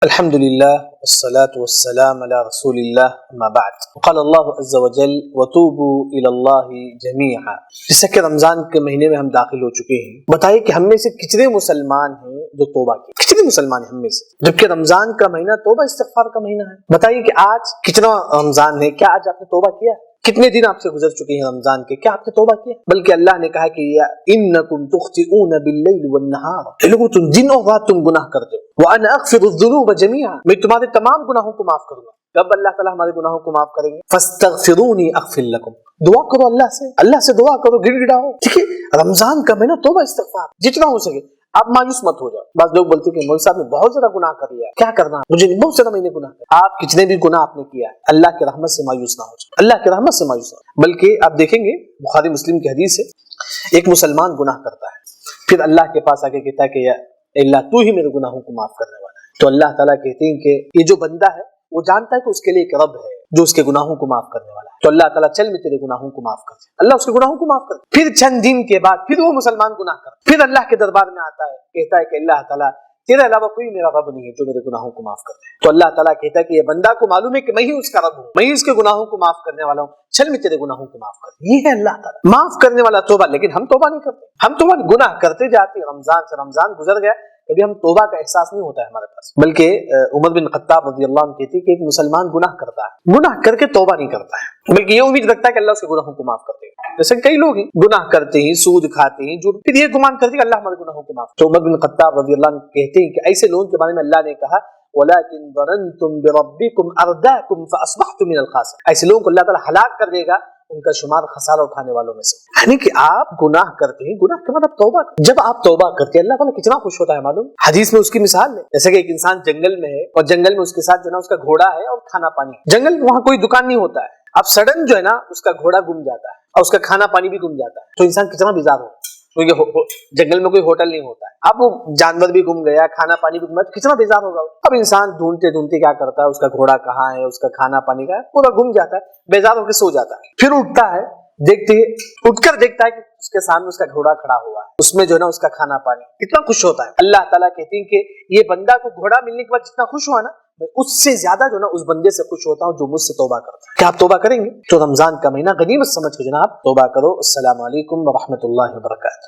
الحمد للہ والصلاة والسلام علی رسول اللہ اما بعد قال اللہ عز وجل وتوبوا الی اللہ جمیعا۔ جیسا کہ رمضان کے مہینے میں ہم داخل ہو چکے ہیں، بتائیے کہ ہم میں سے کتنے مسلمان ہیں جو توبہ کی؟ کتنے مسلمان ہیں ہم میں سے؟ جبکہ رمضان کا مہینہ توبہ استغفار کا مہینہ ہے۔ بتائیے کہ آج کتنا رمضان ہے، کیا آج آپ نے توبہ کیا؟ کتنے دن آپ سے گزر چکے ہیں رمضان کے، کیا آپ نے توبہ کیا؟ بلکہ اللہ نے کہا کہ انکم تخطئون باللیل والنہار، لوگوں تم دن اور رات تم گناہ کرتے ہو، وانا اغفر الذنوب جميعا، میں تمہارے تمام گناہوں کو معاف کروں گا۔ کب اللہ تعالیٰ ہمارے گناہوں کو معاف کریں گے؟ فاستغفرونی اغفر لکم، دعا کرو اللہ سے دعا کرو، گڑ گڑاؤ۔ ٹھیک ہے، رمضان کا مہینہ توبہ استغفار جتنا ہو سکے۔ آپ مایوس مت ہو جاؤ۔ بعض لوگ بولتے ہیں کہ مولوی صاحب نے بہت زیادہ گناہ کر لیا، کیا کرنا، مجھے بہت زیادہ میں نے گناہ کیا۔ آپ کتنے بھی گناہ آپ نے کیا ہے، اللہ کی رحمت سے مایوس نہ ہو جائے، اللہ کی رحمت سے مایوس نہ ہو۔ بلکہ آپ دیکھیں گے بخاری مسلم کی حدیث ہے، ایک مسلمان گناہ کرتا ہے، پھر اللہ کے پاس آ کے کہتا ہے کہ یا اللہ تو ہی میرے گناہوں کو معاف کرنے والا ہے۔ تو اللہ تعالیٰ کہتے ہیں کہ یہ جو بندہ ہے وہ جانتا ہے کہ اس کے لیے ایک رب ہے جو اس کے گناہوں کو معاف کرنے والا ہے، تو اللہ تعالیٰ چل میں تیرے گناہوں کو معاف کر دے، اللہ اس کے گناہوں کو معاف کر دے۔ پھر چند دن کے بعد پھر وہ مسلمان گناہ کرتا، پھر اللہ کے دربار میں آتا ہے، کہتا ہے کہ اللہ تعالیٰ تیرے علاوہ کوئی میرا رب نہیں ہے جو میرے گناہوں کو معاف کر دے۔ تو اللہ تعالیٰ کہتا ہے کہ یہ بندہ کو معلوم ہے کہ میں ہی اس کا رب ہوں، میں ہی اس کے گناہوں کو معاف کرنے والا ہوں، چل میں تیرے گناہوں کو معاف کر دے۔ یہ ہے اللہ تعالیٰ معاف کرنے والا توبہ۔ لیکن ہم توبہ نہیں کرتے، ہم توبہ گناہ کرتے جاتے ہیں۔ رمضان سے رمضان گزر گیا، کبھی ہم توبہ کا احساس نہیں ہوتا ہے ہمارے پاس۔ بلکہ عمر بن خطاب رضی اللہ عنہ کہتے ہیں کہ ایک مسلمان گناہ کرتا ہے، گناہ کر کے توبہ نہیں کرتا ہے، بلکہ یہ امید رکھتا ہے کہ اللہ اس کے گناہوں کو معاف کر دے گا۔ جیسے کئی لوگ ہیں گناہ کرتے ہیں، سود کھاتے ہیں، جو پھر یہ گمان کرتے ہیں کہ اللہ ہمارے گناہوں کو معاف۔ تو عمر بن خطاب رضی اللہ عنہ کہتے ہیں کہ ایسے لوگوں کے بارے میں اللہ نے کہا وَلَكِنْ ظَنَنْتُمْ بِرَبِّكُمْ أَرْدَاكُمْ فَأَصْبَحْتُمْ مِنَ الْخَاسِرِينَ۔ ایسے لوگوں کو اللہ تعالیٰ ہلاک کر دے گا، ان کا شمار خسارہ اٹھانے والوں میں سے۔ یعنی کہ آپ گناہ کرتے ہیں، گناہ کے بعد آپ توبہ کرتے ہیں۔ جب آپ توبہ کرتے ہیں اللہ تعالیٰ کتنا خوش ہوتا ہے معلوم؟ حدیث میں اس کی مثال ہے، جیسے کہ ایک انسان جنگل میں ہے اور جنگل میں اس کے ساتھ جو ہے نا اس کا گھوڑا ہے اور کھانا پانی۔ جنگل میں وہاں کوئی دکان نہیں ہوتا ہے، اب سڈن جو ہے نا اس کا گھوڑا گم جاتا ہے اور اس کا کھانا پانی بھی گم جاتا ہے، تو انسان کتنا بیزار ہو، کیونکہ جنگل میں کوئی ہوٹل نہیں ہوتا ہے، اب وہ جانور بھی گم گیا، کھانا پانی بھی گم گیا، تو کتنا بیزار ہوگا۔ اب انسان ڈھونڈتے ڈھونڈتے کیا کرتا ہے، اس کا گھوڑا کہاں ہے، اس کا کھانا پانی کا ہے، پورا گم جاتا ہے، بیزار ہو کے سو جاتا ہے۔ پھر اٹھتا ہے، اٹھ کر دیکھتا ہے کہ اس کے سامنے اس کا گھوڑا کھڑا ہوا ہے، اس میں جو ہے نا اس کا کھانا پانی، کتنا خوش ہوتا ہے۔ اللہ تعالیٰ کہتے ہیں کہ یہ بندہ کو گھوڑا ملنے کے بعد جتنا خوش ہوا نا، میں اس سے زیادہ جو ہے نا اس بندے سے خوش ہوتا ہوں جو مجھ سے توبہ کرتا ہے۔ کیا آپ توبہ کریں گے؟ تو رمضان کا مہینہ غنیمت سمجھ کے جناب توبہ کرو۔ السلام علیکم ورحمۃ اللہ وبرکاتہ۔